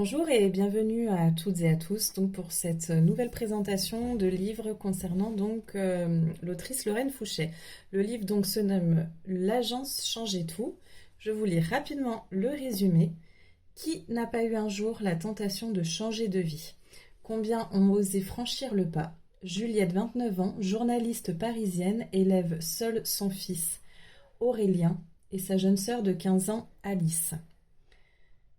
Bonjour et bienvenue à toutes et à tous donc pour cette nouvelle présentation de livre concernant l'autrice Lorraine Fouché. Le livre donc se nomme L'agence changeait tout. Je vous lis rapidement le résumé. Qui n'a pas eu un jour la tentation de changer de vie? Combien ont osé franchir le pas? Juliette, 29 ans, journaliste parisienne, élève seule son fils Aurélien et sa jeune sœur de 15 ans Alice.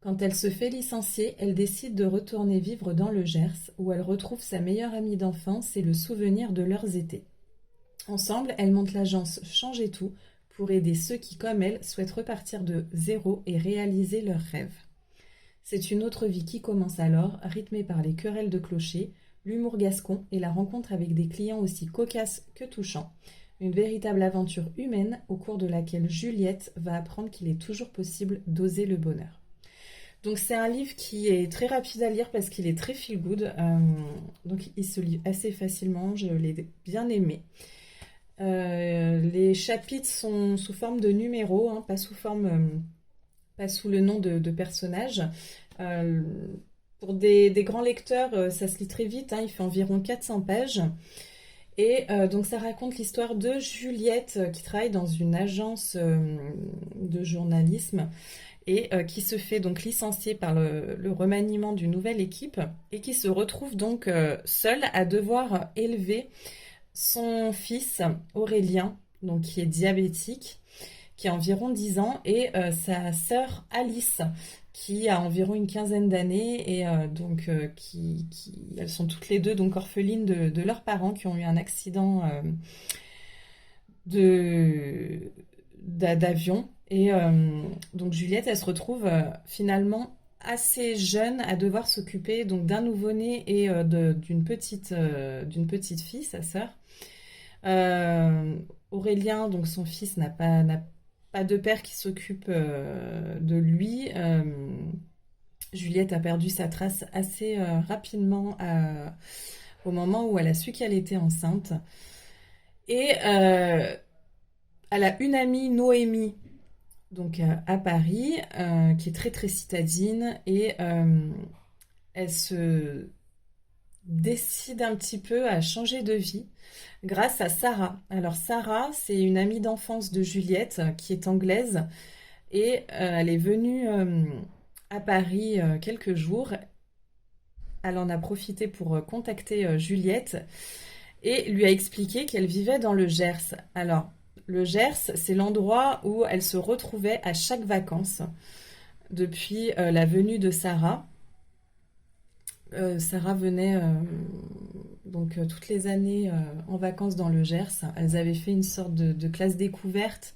Quand elle se fait licencier, elle décide de retourner vivre dans le Gers, où elle retrouve sa meilleure amie d'enfance et le souvenir de leurs étés. Ensemble, elles montent l'agence Changer Tout pour aider ceux qui, comme elle, souhaitent repartir de zéro et réaliser leurs rêves. C'est une autre vie qui commence alors, rythmée par les querelles de clocher, l'humour gascon et la rencontre avec des clients aussi cocasses que touchants. Une véritable aventure humaine au cours de laquelle Juliette va apprendre qu'il est toujours possible d'oser le bonheur. Donc c'est un livre qui est très rapide à lire parce qu'il est très feel good. Donc il se lit assez facilement, je l'ai bien aimé. Les chapitres sont sous forme de numéros, hein, pas sous le nom de personnages. Euh, pour des grands lecteurs, ça se lit très vite, hein, il fait environ 400 pages. Et donc ça raconte l'histoire de Juliette qui travaille dans une agence de journalisme et qui se fait donc licencier par le remaniement d'une nouvelle équipe et qui se retrouve donc seule à devoir élever son fils Aurélien, donc qui est diabétique, qui a environ 10 ans, et sa sœur Alice, qui a environ une quinzaine d'années, et elles sont toutes les deux donc orphelines de leurs parents qui ont eu un accident de d'avion. Et donc Juliette, elle se retrouve finalement assez jeune à devoir s'occuper donc d'un nouveau-né et d'une petite fille, sa sœur. Aurélien, donc son fils, n'a pas de père qui s'occupe de lui. Juliette a perdu sa trace assez rapidement au moment où elle a su qu'elle était enceinte. Et elle a une amie, Noémie, donc à Paris, qui est très très citadine, et elle se décide un petit peu à changer de vie grâce à Sarah. Alors Sarah, c'est une amie d'enfance de Juliette qui est anglaise et elle est venue à Paris quelques jours. Elle en a profité pour contacter Juliette et lui a expliqué qu'elle vivait dans le Gers. Alors, le Gers, c'est l'endroit où elle se retrouvait à chaque vacances depuis la venue de Sarah. Sarah venait toutes les années en vacances dans le Gers. Elles avaient fait une sorte de classe découverte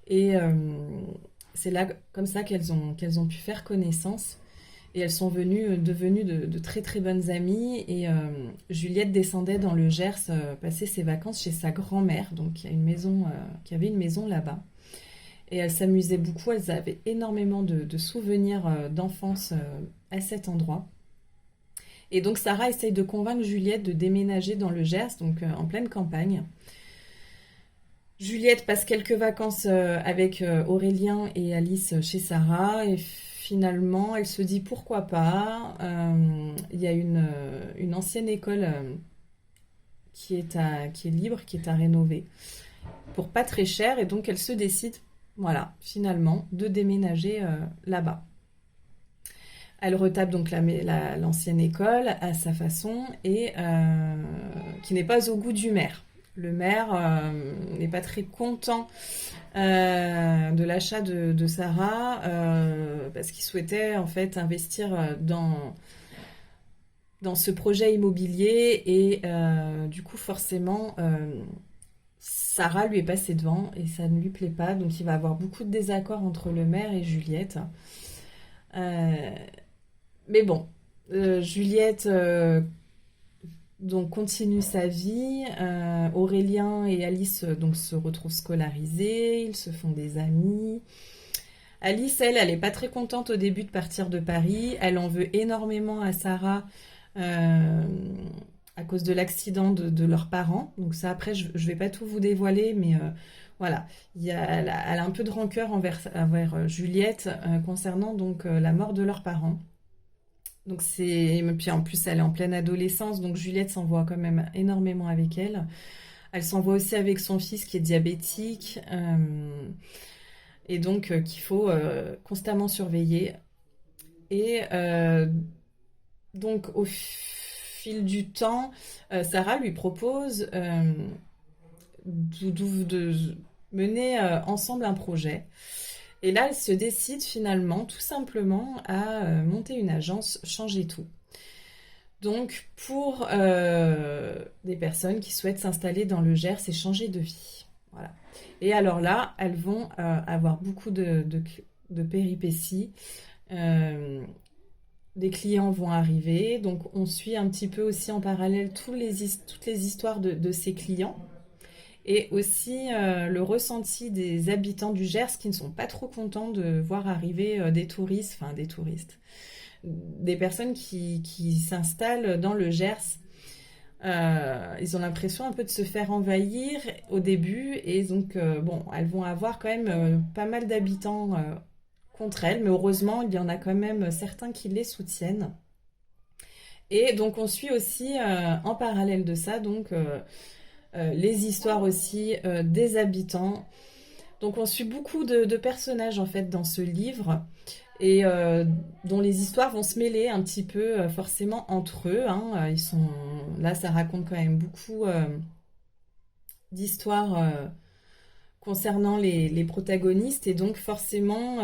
et c'est là comme ça qu'elles ont pu faire connaissance. Et elles sont devenues de très très bonnes amies. Et Juliette descendait dans le Gers passer ses vacances chez sa grand-mère, donc qui avait une maison là-bas. Et elles s'amusaient beaucoup, elles avaient énormément de souvenirs d'enfance à cet endroit. Et donc Sarah essaye de convaincre Juliette de déménager dans le Gers, donc en pleine campagne. Juliette passe quelques vacances avec Aurélien et Alice chez Sarah et finalement elle se dit pourquoi pas. Il y a une ancienne école qui est libre, qui est à rénover pour pas très cher et donc elle se décide, voilà, finalement de déménager là-bas. Elle retape donc l'ancienne école à sa façon et qui n'est pas au goût du maire. Le maire n'est pas très content de l'achat de Sarah parce qu'il souhaitait en fait investir dans ce projet immobilier et du coup forcément Sarah lui est passée devant et ça ne lui plaît pas, donc il va avoir beaucoup de désaccords entre le maire et Juliette. Euh, mais bon, Juliette donc continue sa vie. Aurélien et Alice donc se retrouvent scolarisés, ils se font des amis. Alice, elle est pas très contente au début de partir de Paris. Elle en veut énormément à Sarah euh, à cause de l'accident de leurs parents. Donc ça, après, je vais pas tout vous dévoiler, mais voilà, elle a un peu de rancœur envers Juliette concernant donc la mort de leurs parents. Donc et puis en plus elle est en pleine adolescence, donc Juliette s'envoie quand même énormément avec elle. Elle s'envoie aussi avec son fils qui est diabétique, et donc qu'il faut constamment surveiller. Et donc au fil du temps, Sarah lui propose de mener ensemble un projet. Et là, elle se décide finalement tout simplement à monter une agence Changer Tout. Donc pour des personnes qui souhaitent s'installer dans le Gers et changer de vie. Voilà. Et alors là, elles vont avoir beaucoup de péripéties. Euh, des clients vont arriver, donc on suit un petit peu aussi en parallèle toutes les histoires de ces clients et aussi le ressenti des habitants du Gers qui ne sont pas trop contents de voir arriver des touristes, des personnes qui s'installent dans le Gers. Ils ont l'impression un peu de se faire envahir au début et donc bon, elles vont avoir quand même pas mal d'habitants contre elles, mais heureusement il y en a quand même certains qui les soutiennent. Et donc on suit aussi en parallèle de ça donc les histoires aussi des habitants. Donc on suit beaucoup de personnages en fait dans ce livre et dont les histoires vont se mêler un petit peu forcément entre eux. Hein. Ils sont là, ça raconte quand même beaucoup d'histoires concernant les protagonistes et donc forcément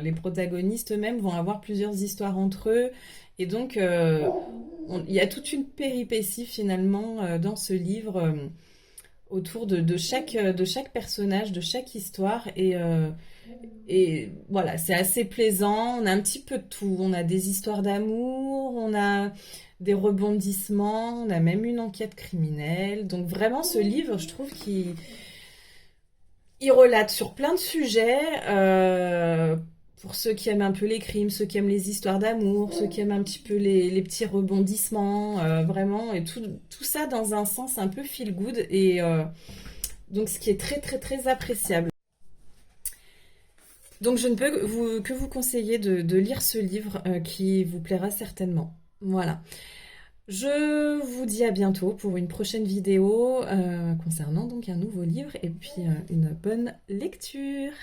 les protagonistes eux-mêmes vont avoir plusieurs histoires entre eux et donc il y a toute une péripétie finalement dans ce livre autour de chaque personnage, de chaque histoire. Et voilà, c'est assez plaisant. On a un petit peu de tout. On a des histoires d'amour, on a des rebondissements, on a même une enquête criminelle. Donc vraiment, ce livre, je trouve qu'il relate sur plein de sujets. Pour ceux qui aiment un peu les crimes, ceux qui aiment les histoires d'amour, ceux qui aiment un petit peu les petits rebondissements, vraiment, et tout ça dans un sens un peu feel good, et donc ce qui est très très très appréciable. Donc je ne peux que vous conseiller de lire ce livre qui vous plaira certainement. Voilà. Je vous dis à bientôt pour une prochaine vidéo concernant donc un nouveau livre et puis une bonne lecture.